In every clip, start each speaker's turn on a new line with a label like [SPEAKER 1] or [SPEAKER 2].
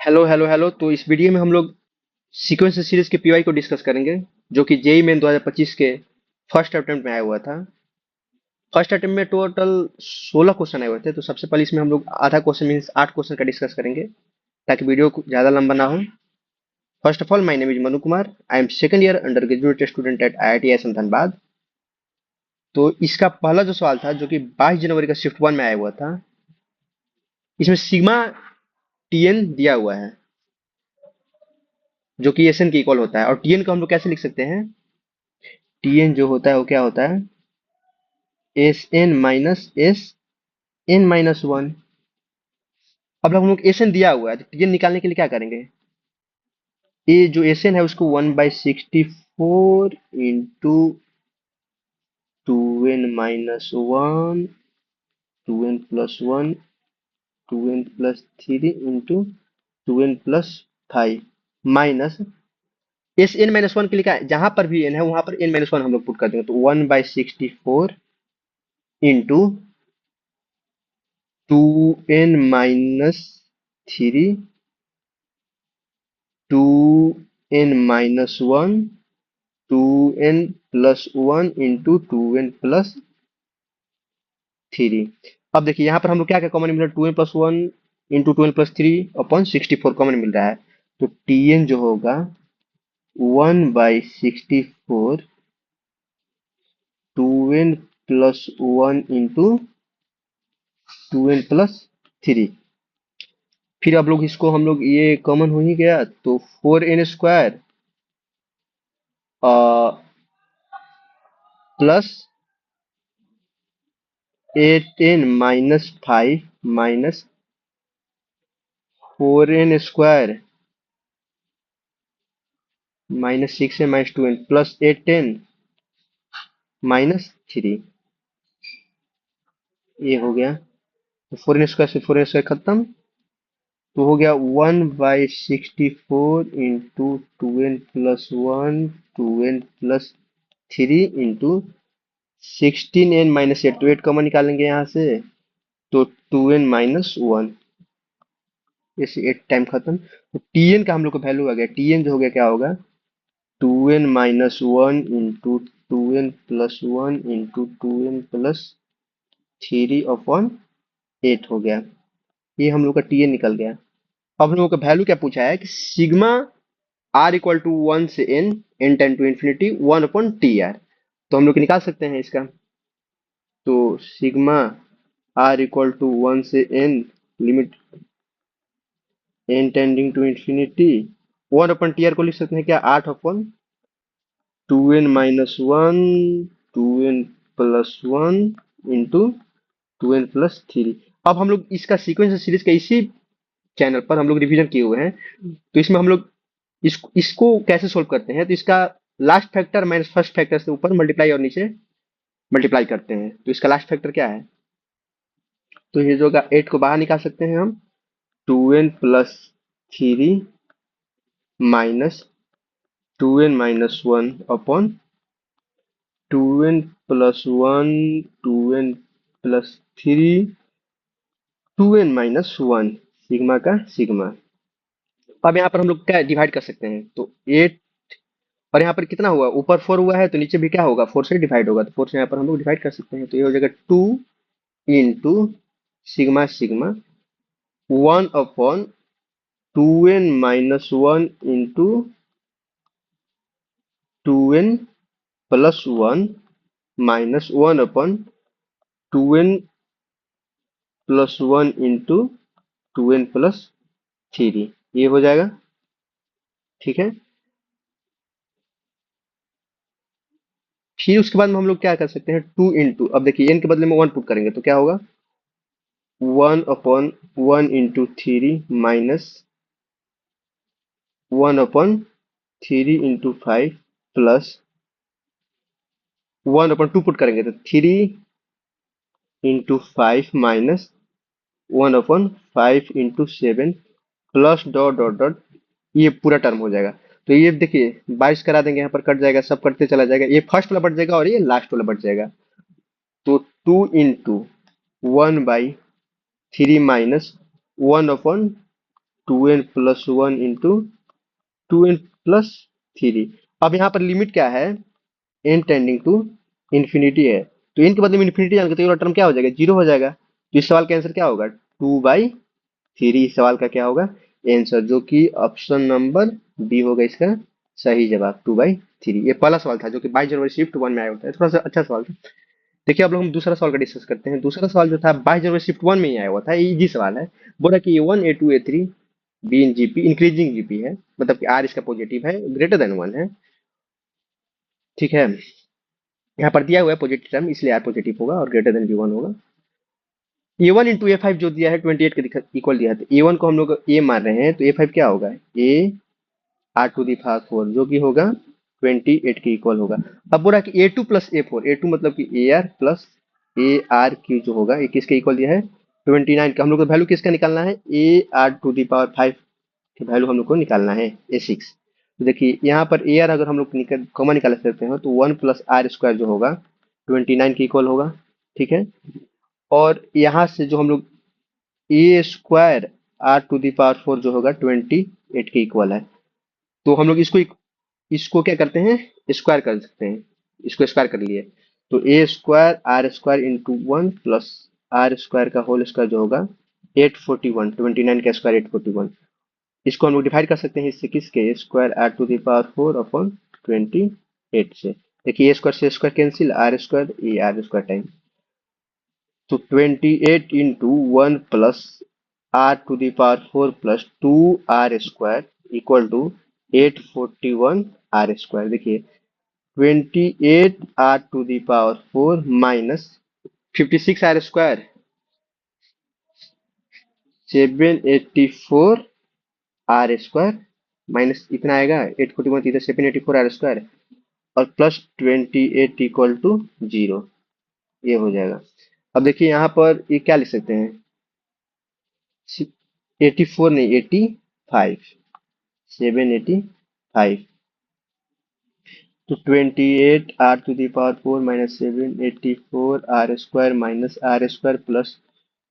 [SPEAKER 1] Hello hello hello. तो इस video में हम लोग सीक्वेंस सीरीज के पीवाई को डिस्कस करेंगे, जो कि जेई मेन 2025 के फर्स्ट अटेम्प्ट में आया हुआ था। फर्स्ट अटेम्प्ट में टोटल 16 क्वेश्चन आए हुए थे। तो सबसे पहले इसमें हम लोग आधा क्वेश्चन मीन्स 8 क्वेश्चन का डिस्कस करेंगे, ताकि वीडियो ज़्यादा लंबा ना हो। First of all, my name is Manu Kumar. I am second year under graduate student at IIT ISM Dhanbad. तो इसका पहला जो सवाल था, जो कि 22 जनवरी का शिफ्ट वन में आया हुआ था, इसमें सिग्मा टीएन दिया हुआ है, जो कि एसएन के इक्वल होता है। और टीएन को हम लोग कैसे लिख सकते हैं? टीएन जो होता है वो क्या होता है? S N minus S N minus one. अब हम लोग एस एन दिया हुआ है, तो टीएन निकालने के लिए क्या करेंगे? ये जो एस एन है उसको 1/64 into 2n-1, 2n+1, 2n+3 into 2n+5 minus S N minus one के लिए क्या है? जहां पर भी एन है वहां पर n-1 हम लोग पुट कर देंगे। तो 1/64 into 2n-3, 2n-1, 2n+1 into 2n+3। अब देखिए यहाँ पर हम लोग क्या क्या कॉमन मिल रहा है? 2n+1 into 2n+3 upon 64 common मिल रहा है। तो टीएन जो होगा 1/64 2n+1 इंटू 2n+3। फिर अब लोग इसको हम लोग ये कॉमन हो ही गया, तो 4n² plus 8n-5 minus 4n² minus 6n-2n plus 8n-3। ये हो गया। तो 4n² से 4n² खत्म, तो हो गया 1/64 into 2n+1, 2n+3 into 16n-8। तो 8 कॉमन निकालेंगे यहाँ से, तो 2n-1। इसे 8 टाइम खत्म। तो टीएन का हम लोग को वैल्यू आ गया। टीएन जो हो गया क्या होगा? 2n-1 into 2n+1 into 2n+3 upon 8 हो गया। ये हम लोग का टीएन निकल गया। अब हम लोगों का वैल्यू क्या पूछा है कि सिग्मा आर इक्वल टू 1 से n, n ten to infinity 1/TR। तो हम लोग निकाल सकते हैं इसका। तो सिग्मा आर इक्वल टू 1 से n, limit n tending to infinity 1/TR को लिख सकते हैं क्या? 8/2n-1, 2n+1 into 2n+3। अब हम लोग इसका सीक्वेंस सीरीज का इसी चैनल पर हम लोग रिवीजन किए हुए हैं। तो इसमें हम लोग इसको कैसे सोल्व करते हैं? तो इसका last factor minus first factor से ऊपर मल्टीप्लाई और नीचे मल्टीप्लाई करते हैं। तो इसका लास्ट फैक्टर क्या है? तो ये जो होगा 8 को बाहर निकाल सकते हैं हम। 2n+3 minus 2n-1 upon 2n+1, 2n+3, 2n-1 sigma का सिग्मा। अब यहाँ पर हम लोग क्या डिवाइड कर सकते हैं? तो 8, और यहाँ पर कितना हुआ? ऊपर 4 हुआ है, तो नीचे भी क्या होगा? 4 से डिवाइड होगा। तो 4 से यहाँ पर हम लोग डिवाइड कर सकते हैं। तो ये हो जाएगा 2 into sigma sigma 1/2n-1 into 2n+1 minus 1/2n+1 into 2n+3। ये हो जाएगा। ठीक है। फिर उसके बाद में हम लोग क्या कर सकते हैं? 2 इंटू, अब देखिए n के बदले में 1 पुट करेंगे तो क्या होगा? 1/1 into 3 minus 1/3 into 5 plus 1/2 put करेंगे तो 3 into 5 minus 1/5 into 7 plus dot dot dot, ये पूरा टर्म हो जाएगा। तो ये देखिए 22 करा देंगे, यहाँ पर कट जाएगा, सब कटते चला जाएगा। ये फर्स्ट वाला बढ़ जाएगा और ये लास्ट वाला बढ़ जाएगा। तो 2 into 1/3 minus 1/2 2n+1 into 2n+3। अब यहाँ पर लिमिट क्या है, n टेंडिंग टू इन्फिनिटी है, तो n के बदले में इन्फिनिटी जान के तो ये वाला टर्म क्या हो जाएगा, जीरो हो जाएगा। तो इस सवाल का आंसर क्या होगा, 2/3। इस सवाल का क्या होगा आंसर, जो कि ऑप्शन नंबर बी होगा इसका सही जवाब, 2/3। ये पहला सवाल था जो कि 22 जनवरी शिफ्ट 1 में आया होता है, थोड़ा सा अच्छा सवाल था। देखिए अब लोग हम दूसरा सवाल का डिस्कस करते हैं। दूसरा सवाल जो था 22 जनवरी शिफ्ट 1 में ही आया हुआ था, इजी सवाल है। बोला कि A1 A2 A3 be in GP, increasing GP है, मतलब कि आर इसका पॉजिटिव है, ग्रेटर देन 1 है, ठीक है। यहाँ पर दिया हुआ है पॉजिटिव टर्म, इसलिए आर पॉजिटिव होगा और ग्रेटर देन B1 होगा। A1 इंटू A5 जो दिया है 28 के इक्वल दिया है, तो A1 को हम लोग ए मान रहे हैं, तो A5 क्या होगा, a r to the power 4, जो कि होगा 28 के इक्वल होगा। अब बोला कि A2 + A4, A2 मतलब कि A R plus A R Q जो होगा, ये किसके इक्वल दिया है 29 का। हम लोग को वैल्यू किसका निकालना है, A r⁵ की वैल्यू हम लोग को निकालना है A6। तो देखिए यहाँ पर ए आर अगर हम लोग कॉमन निकाल सकते हैं तो 1 + r² जो होगा 29 के इक्वल होगा, ठीक है। और यहाँ से जो हम लोग A² r⁴ जो होगा 28 के इक्वल है, तो हम लोग इसको क्या करते हैं, स्क्वायर कर सकते हैं। इसको स्क्वायर कर लिए तो A² r² इंटू 1 + r² का होल स्क्वायर जो होगा 841, 29 का स्क्वायर 841। इसको हम लोग डिवाइड कर सकते हैं इससे, किसके, A² r⁴ 28 से। देखिए A² से स्क्वायर कैंसिल, r² ये r² टाइम, तो 28 into 1 + r⁴ plus 2r² equal to 841 r²। देखिए 28 r⁴ minus 56 r² 784 r² minus इतना आएगा 841, इधर 784 r² और प्लस 28 इक्वल टू 0, ये हो जाएगा। अब देखिए यहाँ पर ये क्या लिख सकते हैं, 84 नहीं 85, 785, तो 28 r⁴ minus 784 r² minus r² plus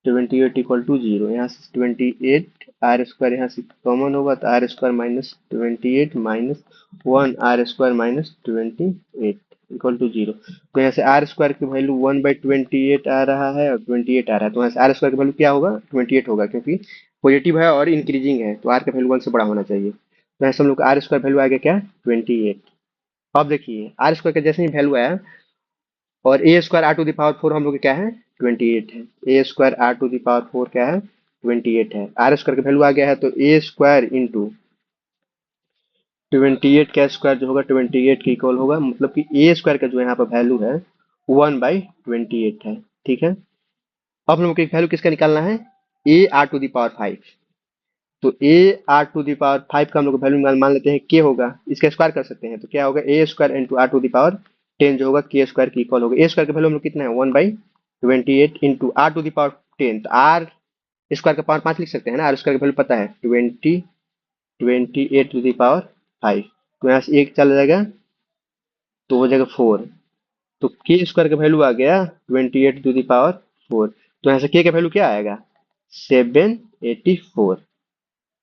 [SPEAKER 1] 28 equal to 0। यहाँ से 28 r² यहाँ से कॉमन होगा तो r² minus 28 minus 1 r² minus 28 equal to 0। तो यहाँ से r² की वैल्यू 1/28 आ रहा है और 28 आ रहा है, तो यहाँ से r² की वैल्यू क्या होगा 28 होगा, क्योंकि पॉजिटिव है और इंक्रीजिंग है तो r का वैल्यू 1 से बड़ा होना चाहिए। तो यहाँ से हम लोग r² वैल्यू आ गया क्या 28। अब देखिए r² का जैसे ही वैल्यू आया और A² r⁴ हम लोग क्या है 28 है, A² r⁴ क्या है 28 है, r² का वैल्यू आ गया है तो A² इंटू 28 का स्क्वायर जो होगा 28 के इक्वल होगा, मतलब कि A² का जो यहाँ पर वैल्यू है 1/28 है, ठीक है। अब हम लोग को वैल्यू किसका निकालना है, A r⁵ तो A r⁵ का हम लोग वैल्यू मान लेते हैं k होगा, इसका स्क्वायर कर सकते हैं तो क्या होगा A² इंटू r⁻10 जो होगा k² के इक्वल होगा। A² का वैल्यू हम लोग कितना है 1/28 इंटू r⁻10, तो r स्क्वायर का पावर 5 लिख सकते हैं ना, r² का वैल्यू पता है 28 तो यहाँ से एक चला जाएगा तो हो जाएगा 4, तो k² का वैल्यू आ गया 28 तो यहाँ से k का वैल्यू क्या आएगा 784,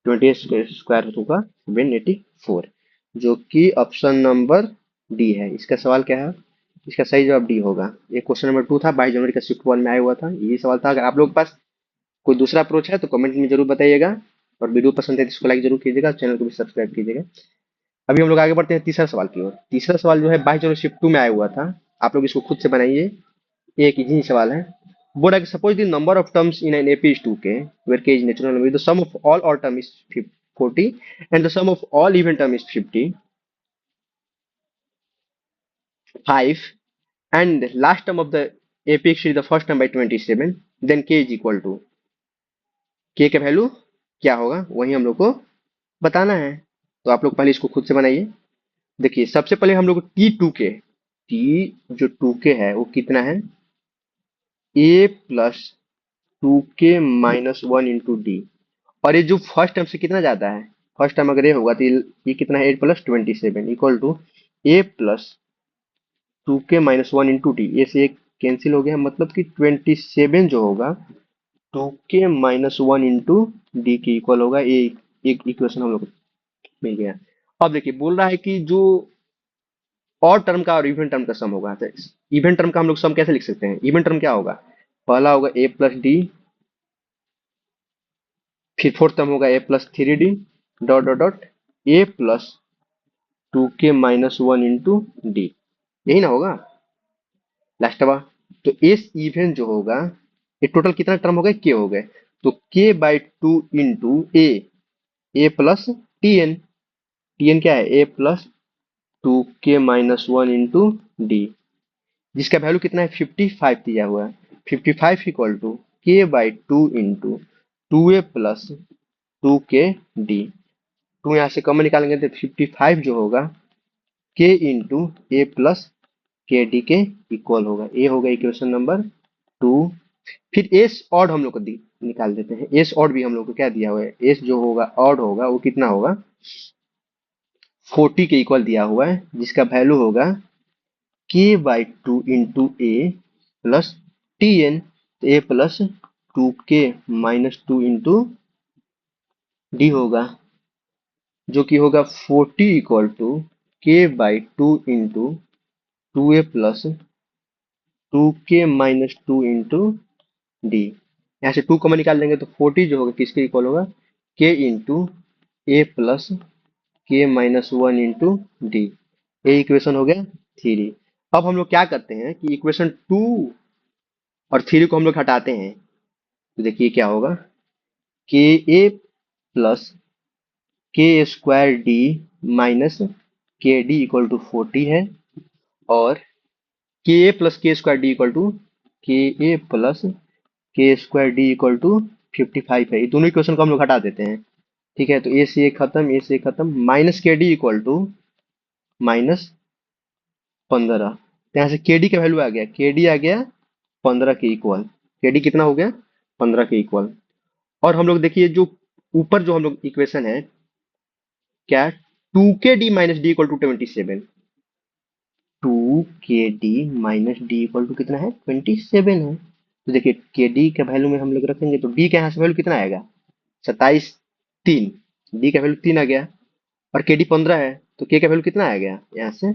[SPEAKER 1] 28 स्क्वायर होगा 784, जो कि ऑप्शन नंबर डी है। इसका सवाल क्या है, इसका सही जवाब डी होगा। ये क्वेश्चन नंबर 2 था, 22 जनवरी का शिफ्ट 1 में आया हुआ था, यही सवाल था। अगर आप लोग के पास कोई दूसरा अप्रोच है तो कमेंट में जरूर बताइएगा, और वीडियो पसंद है तो इसको लाइक जरूर कीजिएगा, चैनल को भी सब्सक्राइब कीजिएगा। अभी हम लोग आगे बढ़ते हैं तीसरा सवाल की ओर। तीसरा सवाल जो है 22 जनवरी शिफ्ट 2 में आया हुआ था, आप लोग इसको खुद से बनाइए, ये एक इजी सवाल है। बोला कि suppose the number of terms in an AP is 2k where k is natural number, the sum of all odd term is 40 and the sum of all even term is 55 and the last term of the AP exceeds the first term by 27, then k is equal to, k का value क्या होगा वही हम लोग को बताना है। तो आप लोग पहले इसको खुद से बनाइए। देखिए सबसे पहले हम लोग T जो 2k है वो कितना है, a plus 2k minus 1 into D, और ये जो फर्स्ट टर्म से कितना ज्यादा है, फर्स्ट टर्म अगर ये होगा तो ये कितना है 8 + 27 equal to a plus 2k minus 1 into d, ये से एक कैंसिल हो गया, मतलब कि 27 जो होगा 2k-1 इंटू डी के इक्वल होगा। ये एक इक्वेशन हम लोग को मिल गया। अब देखिए बोल रहा है कि जो और टर्म का और इवन टर्म का सम होगा, तो इवन टर्म का हम लोग सम कैसे लिख सकते हैं? इवन टर्म क्या होगा? पहला होगा a प्लस डी, फिर फोर्थ टर्म होगा a plus three D, dot dot dot a plus 2k-1 into D, यही ना होगा लास्ट बार? तो एस इवन जो होगा, ये टोटल कितना टर्म हो गए? के हो गए। तो k/2 इंटू ए plus T N, T N क्या है? A plus 2k-1 into D, जिसका वैल्यू कितना है? 55 दिया हुआ है। 55 equal to k/2 into 2a plus 2k डी। टू यहाँ से कॉमन निकालेंगे तो 55 जो होगा k इंटू ए प्लस के डी के इक्वल होगा। ये होगा इक्वेशन नंबर 2। फिर एस ऑड हम लोग को निकाल देते हैं। एस ऑड भी हम लोग को क्या दिया हुआ है? एस जो होगा ऑड होगा वो कितना होगा? 40 के इक्वल दिया हुआ है, जिसका वैल्यू होगा k/2 into A plus T n, a plus 2k-2 into d होगा, जो कि होगा 40 equal to k/2 into 2a plus 2k-2 into d. यहाँ से 2 कॉमन निकाल देंगे तो 40 जो होगा किसके इक्वल होगा? k इंटू ए प्लस k-1 इंटू डी। ये इक्वेशन हो गया 3। अब हम लोग क्या करते हैं कि इक्वेशन 2 और 3 को हम लोग हटाते हैं, तो देखिए क्या होगा? के ए प्लस के स्क्वायर डी माइनस के डी इक्वल टू 40 है, और के ए प्लस के स्क्वायर डी इक्वल टू के ए प्लस के स्क्वायर डी इक्वल टू 55 है। ये दोनों इक्वेशन को हम लोग हटा देते हैं। ठीक है, तो ए से ए खत्म, ए से ए खत्म, माइनस के डी इक्वल टू -15। तो यहाँ से के डी का वैल्यू आ गया, के डी आ गया 15 के इक्वल। के डी कितना हो गया? 15 के इक्वल। और हम लोग देखिए जो ऊपर जो हम लोग इक्वेशन है क्या, 2k d-d equal to 27। 2k d-d equal to कितना है? 27 है। तो देखिए के डी का वैल्यू में हम लोग रखेंगे तो डी का यहाँ से वैल्यू कितना आएगा? 27 3, डी का वैल्यू 3 आ गया, और के डी 15 है तो के का वैल्यू कितना आ गया? यहाँ से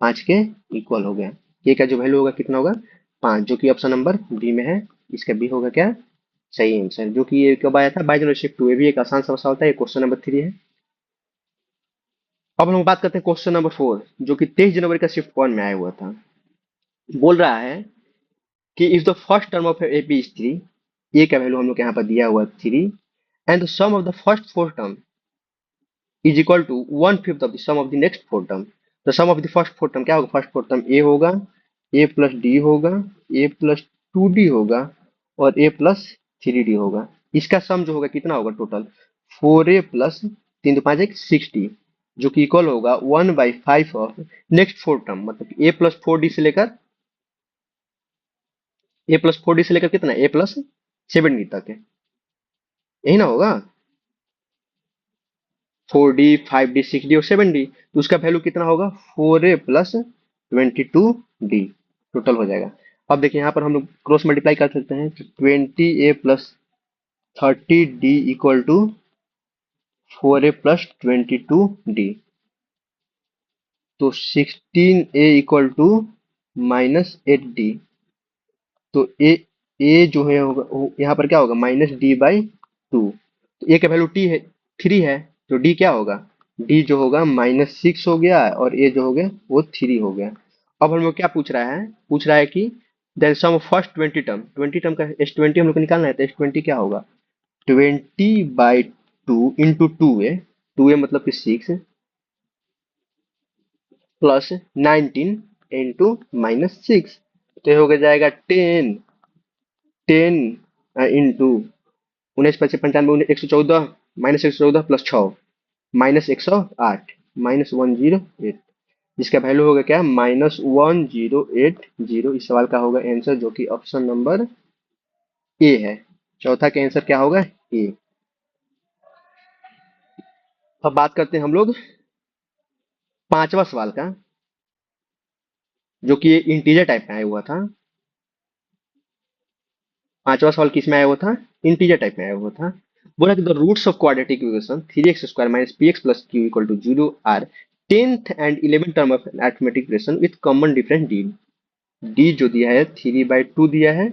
[SPEAKER 1] 5 के इक्वल हो गया। के का जो वैल्यू होगा कितना होगा? 5, जो कि ऑप्शन नंबर बी में है। इसका बी होगा क्या? सही आंसर, जो कि ये कब आया था? 22 ये भी एक आसान सा सवाल था। ये क्वेश्चन नंबर 3 है। अब हम लोग बात करते हैं क्वेश्चन नंबर 4, जो कि 23 जनवरी का शिफ्ट 1 में आया हुआ था। बोल रहा है कि if the first term of a b is 3, a का वैल्यू हम लोग यहाँ पर दिया हुआ 3, and the sum of the first 4 term is equal to 1/5 of the sum of the next 4 term. The sum of the first 4 term क्या होगा? First 4 term ए होगा, ए प्लस डी होगा, ए प्लस 2d होगा, और ए प्लस 3d होगा। इसका सम जो होगा कितना होगा टोटल? 4a प्लस 3 तो 5 एक 6d, जो कि इक्वल होगा 1/5 ऑफ नेक्स्ट 4 टर्म, मतलब ए प्लस 4d से लेकर कितना? ए प्लस 7d तक है, यही ना होगा? 4d 5d 6d और 7d, तो उसका वैल्यू कितना होगा? 4a प्लस 22d टोटल हो जाएगा। अब देखिए यहाँ पर हम लोग क्रॉस मल्टीप्लाई कर सकते हैं, तो 20a plus 30d equal to 4a plus 22d, तो 16a इक्वल टू -8d। तो ए जो है होगा यहाँ पर क्या होगा? -d/2। तो ए का वैल्यू टी है 3 है, तो डी क्या होगा? डी जो होगा -6 हो गया, और ए जो हो गया वो 3 हो गया। अब हम लोग क्या पूछ रहा है? पूछ रहा है कि then sum of first 20 term का S20 हम लोग को निकालना है। तो S20 क्या होगा? 20/2 इंटू 2a, 2a मतलब कि 6, प्लस 19 इंटू -6, तो ये हो गया जाएगा 10, 10 इंटू 19 × 5 = 95, 114, -114 प्लस 6 -108 -108, जिसका वैल्यू होगा क्या? -1080। इस सवाल का होगा आंसर, जो कि ऑप्शन नंबर ए है। चौथा का आंसर क्या होगा? ए। अब बात करते हैं हम लोग पांचवा सवाल का, जो कि इंटीजर टाइप में आया हुआ था। पांचवा सवाल किस में आया हुआ था, इंटीजर टाइप में आया हुआ था। बोला कि the roots of quadratic equation 3x² minus p x plus q equal to 0 are 10th and 11th term of arithmetic equation with common difference d. D जो दिया है 3/2 दिया है,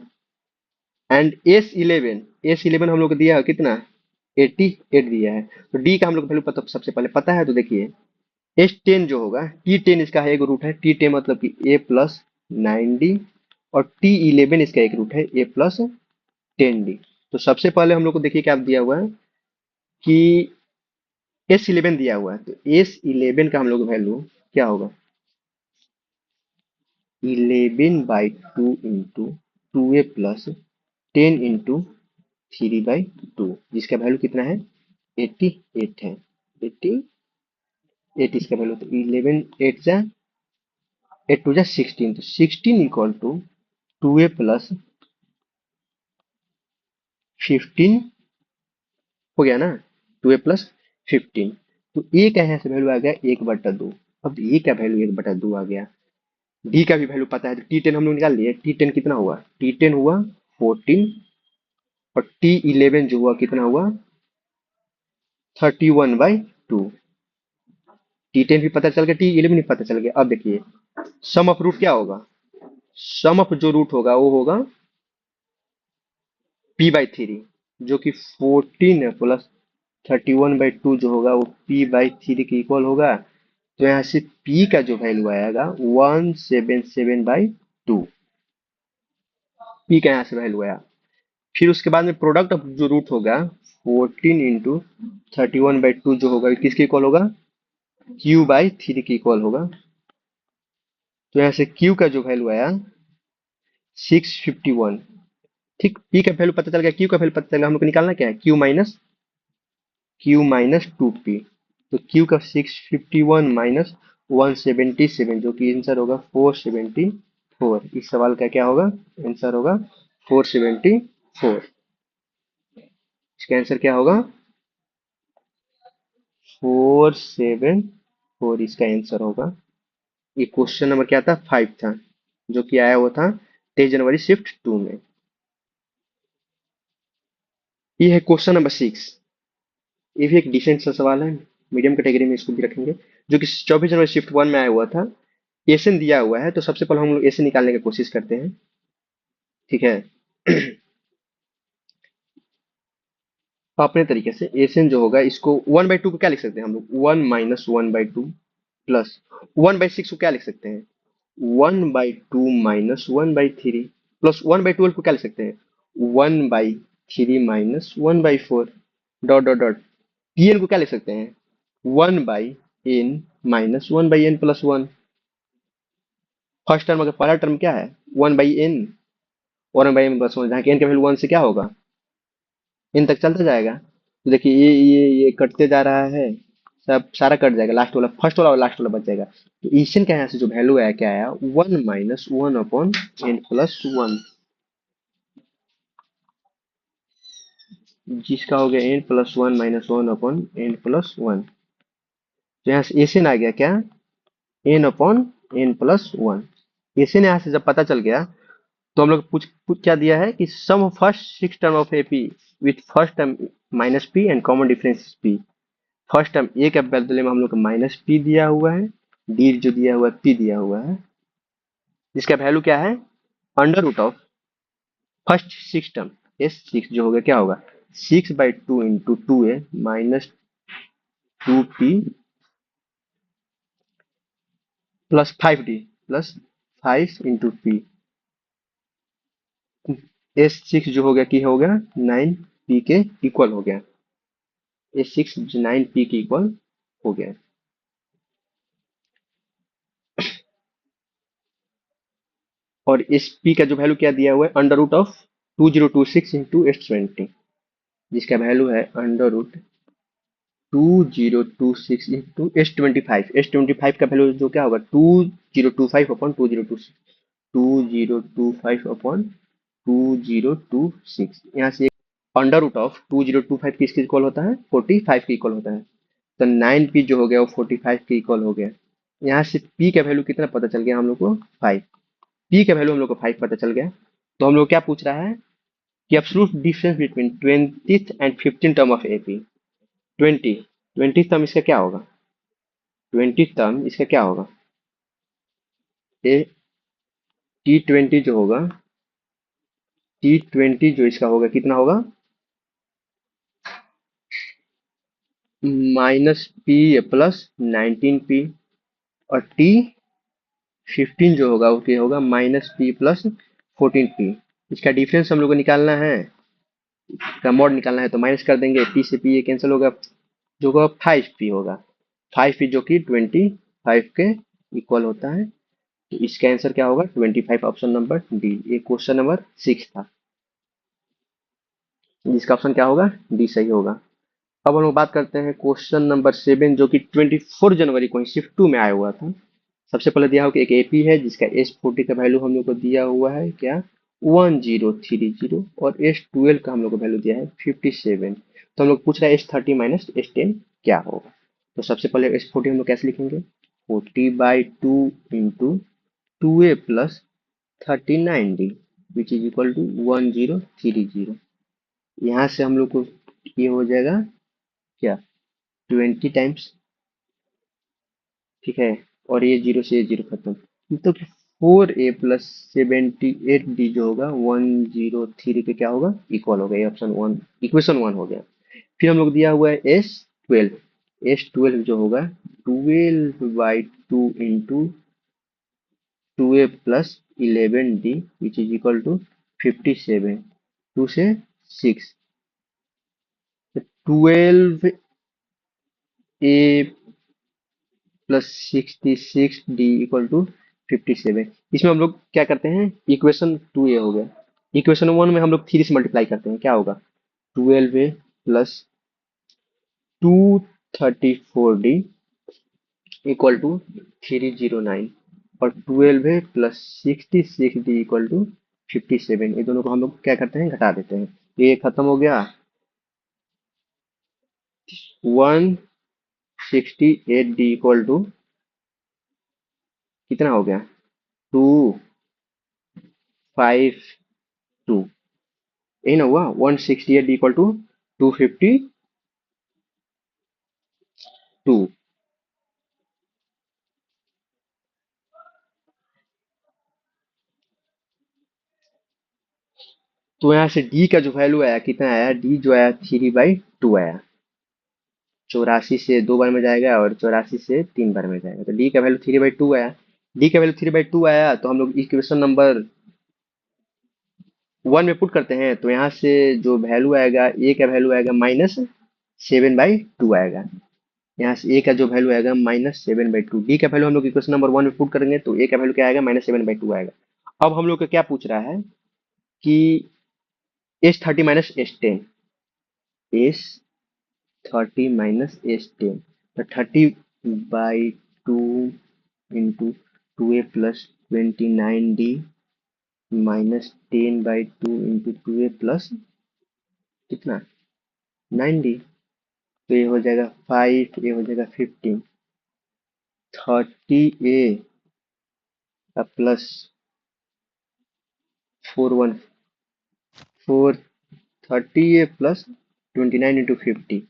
[SPEAKER 1] एंड एस इलेवन हम लोग को दिया है कितना, 88 दिया है। तो डी का हम लोग वैल्यू पता, सबसे पहले पता है, तो देखिए S10 जो होगा, T10 इसका है एक रूट है, T10 मतलब कि a+9d, और T11 इसका एक रूट है a+10d। तो सबसे पहले हम लोग को देखिए क्या दिया हुआ है कि S11 दिया हुआ है, तो S11 का हम लोग वैल्यू क्या होगा, 11/2 इंटू 2a+10 इंटू 3/2, जिसका वैल्यू कितना है, 88 है। 88 इसका वैल्यू, तो 11 8 जा 8 2 जा 16, तो 16 इक्वल टू 2a+15 हो गया ना, 2a+15। तो ए का यहाँ से वैल्यू आ गया 1/2। अब ए का वैल्यू 1/2 आ गया, डी का भी वैल्यू पता है, तो T10 हम लोग निकाल लिए। T10 कितना हुआ, T10 हुआ 14, और T11 जो हुआ कितना हुआ 31/2। T10 भी पता चल गया, T11 भी पता चल गया। अब देखिए सम ऑफ रूट क्या होगा, सम ऑफ जो रूट होगा वो होगा p/3, जो कि 14 है, प्लस 31/2 जो होगा वो p/3 के इक्वल होगा। तो यहाँ से p का जो वैल्यू आएगा 177/2, p का यहाँ से वैल्यू आया। फिर उसके बाद में प्रोडक्ट ऑफ जो रूट होगा 14 इंटू 31/2 जो होगा किसके इक्वल होगा, q/3 के इक्वल होगा। तो यहाँ से q का जो वैल्यू आया 651। ठीक, p का वैल्यू पता चल गया, q का वैल्यू पता चल गया, हम लोग को निकालना क्या है, q-2p। तो q का 651 माइनस 177, जो कि आंसर होगा 474। इस सवाल का क्या होगा, आंसर होगा 474। इसका आंसर क्या होगा, 474 इसका आंसर होगा। ये क्वेश्चन नंबर क्या था, 5 था, जो कि आया हुआ था 23 जनवरी शिफ्ट 2 में। ये है क्वेश्चन नंबर 6। ये भी एक डिसेंट सा सवाल है, मीडियम कैटेगरी में इसको भी रखेंगे, जो कि 24 जनवरी शिफ्ट 1 में आया हुआ था। एसन दिया हुआ है, तो सबसे पहले हम लोग एसन निकालने की कोशिश करते हैं। ठीक है। अपने तरीके से एसन जो होगा, इसको 1/2 को क्या लिख सकते हैं हम लोग, 1 - 1/2 प्लस 1/6 को क्या लिख सकते हैं, 1/2 - 1/3 प्लस 1/12 को क्या लिख सकते हैं, 1/3 - 1/4 डॉट डॉट डॉट। Tn को क्या लिख सकते हैं, 1/n - 1/n+1। फर्स्ट टर्म अगर पहला टर्म क्या है 1/n, 1/n+1, जहाँ n का वैल्यू 1 से क्या होगा, n तक चलता जाएगा। तो देखिए ये कटते जा रहा है, सब सारा कट जाएगा, लास्ट वाला फर्स्ट वाला और लास्ट वाला बच जाएगा। तो ईशन का यहाँ से जो वैल्यू आया क्या आया, 1 - 1/n+1, जिसका हो गया n+1 - 1/n+1। तो यहाँ से एसन आ गया क्या, n/n+1। एसन यहाँ से जब पता चल गया, तो हम लोग पूछ क्या दिया है कि sum of first 6 term of AP with first term -p and common difference p। First term A के बदले में हम लोग को -p दिया हुआ है, डी जो दिया हुआ है p दिया हुआ है, जिसका वैल्यू क्या है, under root of first 6 term s6 जो होगा क्या होगा, 6/2 into 2a -2p plus 5d plus 5 into p। s6 जो हो गया की हो गया 9p के इक्वल हो गया, s6 9p के इक्वल हो गया। और इस p का जो वैल्यू क्या दिया हुआ है, under root of 2026 into s20, जिसका वैल्यू है under root 2026 into s25। s25 का वैल्यू जो क्या होगा 2025/2026, 2025/2026। यहाँ से अंडर रूट ऑफ 2025 किसके इक्वल होता है, 45 के इक्वल होता है। तो 9p जो हो गया वो 45 के इक्वल हो गया। यहाँ से p का वैल्यू कितना पता चल गया हम लोग को, 5। p का वैल्यू हम लोग को 5 पता चल गया। तो हम लोग क्या पूछ रहा है, कि absolute difference between 20th and 15th term of AP. 20 term इसका क्या होगा? 20th टर्म इसका क्या होगा? ए T20 जो होगा, T20 जो इसका होगा कितना होगा? -P plus 19P। और T15 जो होगा वो क्या होगा? -P plus 14P। इसका डिफरेंस हम लोग को निकालना है, इसका मॉड निकालना है, तो माइनस कर देंगे, P से P ये कैंसिल होगा, जो होगा 5P होगा। 5P जो कि 25 के इक्वल होता है। तो इसका आंसर क्या होगा? 25, ऑप्शन नंबर डी। ये क्वेश्चन नंबर 6 था, जिसका ऑप्शन क्या होगा? डी सही होगा। अब हम लोग बात करते हैं क्वेश्चन नंबर 7, जो कि 24 जनवरी को शिफ्ट 2 में आया हुआ था। सबसे पहले दिया हुआ कि एक एपी है जिसका S40 का वैल्यू हम लोग को दिया हुआ है क्या? 1030, और S12 का हम लोग को वैल्यू दिया है 57। तो हम लोग पूछ रहा है S30 माइनस S10 क्या होगा। तो सबसे पहले S40 हम लोग कैसे लिखेंगे? 40/2 into 2a plus 39d which is equal to 1030। यहाँ से हम लोग को ये हो जाएगा क्या? 20 टाइम्स, ठीक है। और ये जीरो से ये जीरो खत्म, मतलब कि 4a प्लस 78d जो होगा 103 के क्या होगा? इक्वल होगा। ये ऑप्शन वन, इक्वेशन वन हो गया। फिर हम लोग दिया हुआ है S12 जो होगा 12/2 into 2a plus 11d which is equal to 57। 2 से 6, 12a plus 66d equal to 57। इसमें हम लोग क्या करते हैं? इक्वेशन 2a हो गया। इक्वेशन वन में हम लोग 3 से मल्टीप्लाई करते हैं, क्या होगा? 12a plus 234d equal to 309, और 12a plus 66d equal to 57। ये दोनों को हम लोग क्या करते हैं? घटा देते हैं। ये खत्म हो गया। 168d इक्वल टू कितना हो गया? 252। यही ना हुआ? 168 इक्वल टू 252। तो यहाँ से डी का जो वैल्यू आया कितना आया? डी जो आया 3/2 आया। 84 से 2 बार में जाएगा और 84 से 3 बार में जाएगा, तो डी का वैल्यू 3/2 आया। डी का वैल्यू 3/2 आया, तो हम लोग इक्वेशन नंबर वन में पुट करते हैं, तो यहाँ से जो वैल्यू आएगा, ए का वैल्यू आएगा -7/2 आएगा। यहाँ से ए का जो वैल्यू आएगा -7/2। डी का वैल्यू हम लोग इक्वेशन नंबर वन में पुट करेंगे, तो ए का वैल्यू क्या आएगा? -7/2 आएगा। अब हम लोग को क्या पूछ रहा है कि S30 माइनस S10, तो 30/2 into 2a plus 29d minus 10/2 into 2a plus कितना? 9d। तो ये हो जाएगा 5, ये हो जाएगा 15। 30a plus 30a plus 29 into 50,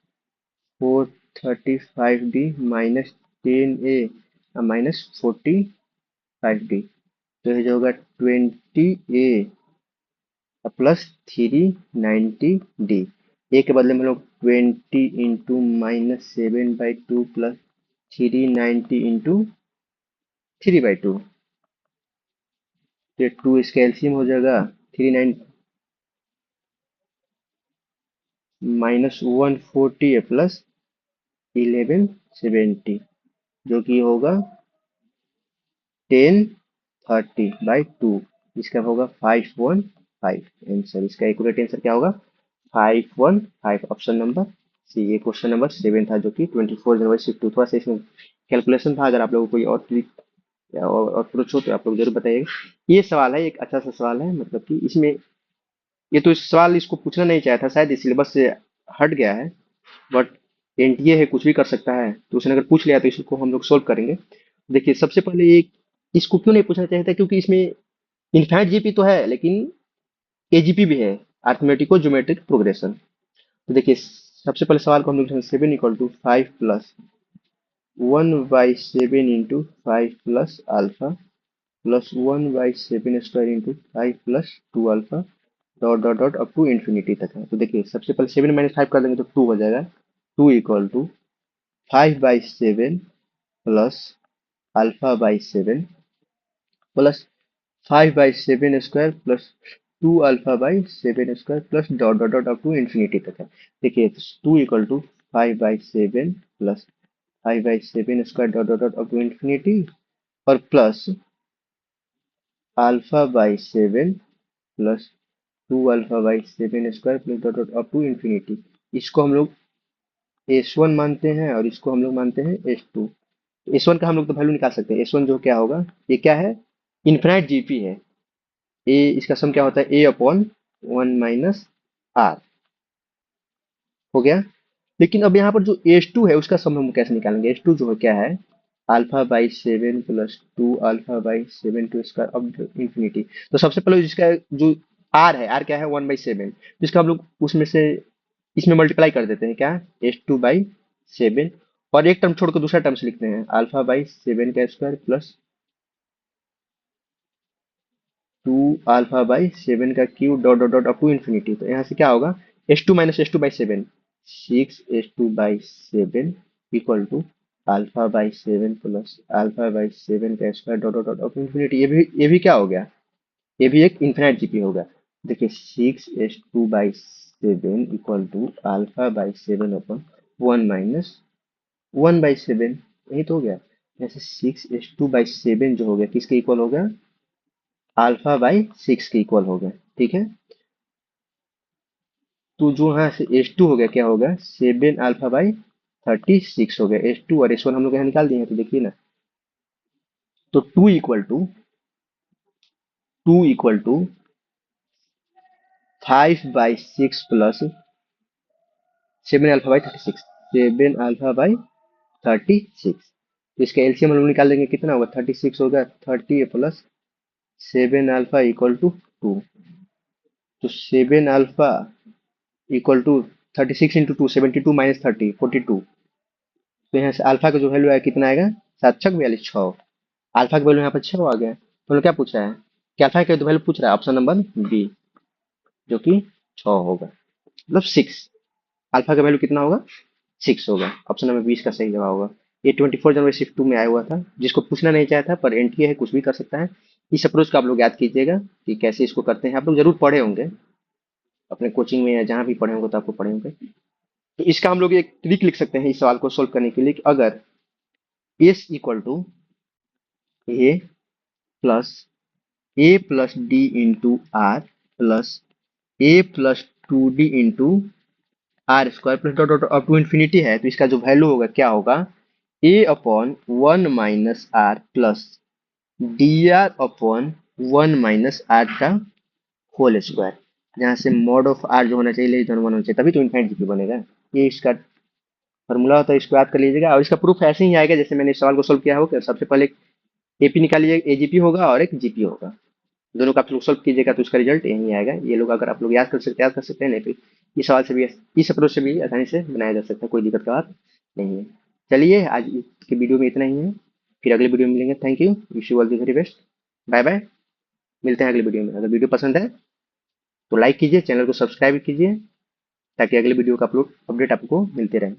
[SPEAKER 1] 435d minus 10a minus 45d। तो ये जो होगा 20a प्लस 390d। ए के बदले में हम लोग 20 इंटू -7/2 प्लस 390 इंटू 3/2। तो 2 इसका एलसीएम हो जाएगा 39 -140 प्लस 1170, जो कि होगा 1030/2। इसका होगा 515 आंसर। इसका एक्यूरेट आंसर क्या होगा? 515, ऑप्शन नंबर सी। ये क्वेश्चन नंबर 7 था, जो कि 24 जनवरी शिफ्ट 2। थोड़ा सा इसमें कैलकुलेशन था। अगर आप लोगों को कोई और ट्रिक या और अप्रोच हो तो आप लोग जरूर बताइएगा। ये सवाल है, एक अच्छा सा सवाल है, मतलब कि इसमें ये तो इस सवाल इसको पूछना नहीं चाहा था, शायद इस सिलेबस से हट गया है, बट एनटीए है, कुछ भी कर सकता है, तो उसने अगर पूछ लिया तो इसको हम लोग सोल्व करेंगे। देखिए, सबसे पहले ये इसको क्यों नहीं पूछना चाहता, क्योंकि इसमें इनफाइनाइट जीपी तो है, लेकिन एजीपी भी है। अर्थमेटिको ज्योमेट्रिक प्रोग्रेशन। तो देखिए सबसे पहले सवाल को हम लोग 7 = 5 + 1/7 × 5 + alpha plus 1/7² into 5 + 2 alpha dot dot dot up to infinity तक है। तो देखिए सबसे पहले 7 - 5 कर देंगे तो 2 हो जाएगा। 2 = 5/7 प्लस अल्फा/7 प्लस 5/7² प्लस 2 अल्फा/7² plus dot dot dot up to infinity तक है। देखिए 2 = 5/7 plus 5/7² dot dot dot up to infinity और प्लस अल्फा/7 प्लस 2 अल्फा/7² plus dot dot up to infinity. इसको हम लोग S1 मानते हैं और इसको हम लोग मानते हैं S2। S1 का हम लोग तो वैल्यू निकाल सकते हैं। S1 जो क्या होगा, ये क्या है, इन्फिनाइट जीपी है। ए इसका सम क्या होता है, A/1 - R हो गया। लेकिन अब यहाँ पर जो H2 है उसका सम हम कैसे निकालेंगे। H2 जो है क्या है, अल्फा/7 प्लस 2 अल्फा/7² अब इन्फिनिटी। तो सबसे पहले जिसका जो R है, R क्या है 1/7, जिसका हम लोग उसमें से इसमें मल्टीप्लाई कर देते हैं क्या, H2/7 और एक टर्म छोड़कर दूसरा टर्म से लिखते हैं अल्फा/7² प्लस 2 अल्फा/7³ dot dot dot up to infinity. तो यहाँ से क्या होगा, H2 - H2/7 6 H2/7 equal to अल्फा/7 प्लस अल्फा/7² dot dot dot up to infinity. ये भी क्या हो गया, ये भी एक इन्फिनाइट जीपी होगा। देखिए 6 H2/7 इक्वल टू अल्फा/7 अपन 1 - 1/7, यही तो हो गया। जैसे 6 H2/7 जो हो गया किसके इक्वल हो गया, अल्फा/6 के इक्वल हो गया। ठीक है, तो जो यहाँ से H2 हो गया क्या हो गया, 7 अल्फा/36 हो गया। H2 और H1 हम लोग यहाँ निकाल दिए हैं, तो देखिए ना, तो 2 = 5/6 प्लस 7 अल्फा/36, 7 अल्फा/36। तो इसका एलसीएम हम लोग निकाल देंगे, कितना होगा, 36 होगा। 30 प्लस 7 अल्फा इक्वल टू 2। तो 7 अल्फा इक्वल टू 36 × 2 72 - 30 42। तो यहाँ से अल्फा का जो वैल्यू आया कितना आएगा, 7×6 = 42 6। अल्फा का वैल्यू यहाँ पर 6 आ गया। तो उन्होंने क्या पूछा है, क्या अल्फा का वैल्यू पूछ रहा है, ऑप्शन नंबर बी, जो कि 6 होगा, मतलब 6। अल्फा का वैल्यू कितना होगा, 6 होगा। ऑप्शन नंबर 20 का सही जवाब होगा। ये 24 जनवरी शिफ्ट 2 में आया हुआ था, जिसको पूछना नहीं चाहा था, पर एंट्री है, कुछ भी कर सकता है। इस अप्रोच का आप लोग याद कीजिएगा कि कैसे इसको करते हैं। आप लोग जरूर पढ़े होंगे अपने कोचिंग में या जहाँ भी पढ़े होंगे तो आपको पढ़े होंगे। तो इसका हम लोग एक ट्रिक लिख सकते हैं इस सवाल को सोल्व करने के लिए कि अगर S equal to a plus A+D into r plus A+2D into R² plus dot dot up to infinity है, तो इसका जो वैल्यू होगा क्या होगा, A/1 - R plus dr/1 - R का होल स्क्वायर। जहाँ से मॉड ऑफ आर जो होना चाहिए, लेस देन 1 होना चाहिए, तभी तो इनफाइनाइट जीपी बनेगा। ये इसका फॉर्मूला होता है, इसको याद कर लीजिएगा। और इसका प्रूफ ऐसे ही आएगा जैसे मैंने इस सवाल को सोल्व किया होगा। सबसे पहले एपी निकालिएगा, एजीपी होगा और एक जीपी होगा, दोनों का आप लोग सोल्व कीजिएगा तो उसका रिजल्ट यही आएगा। ये लोग अगर आप लोग याद कर सकते हैं, नहीं तो इस सवाल से भी, इस अप्रोच से भी आसानी से बनाया जा सकता है, कोई दिक्कत का बात नहीं है। चलिए आज की वीडियो में इतना ही है, फिर अगले वीडियो में मिलेंगे। Thank you, wish you all the very best, bye bye. मिलते हैं अगले वीडियो में। अगर वीडियो पसंद है तो लाइक कीजिए, चैनल को सब्सक्राइब कीजिए, ताकि अगले वीडियो का अपलोड अपडेट आपको मिलते रहे।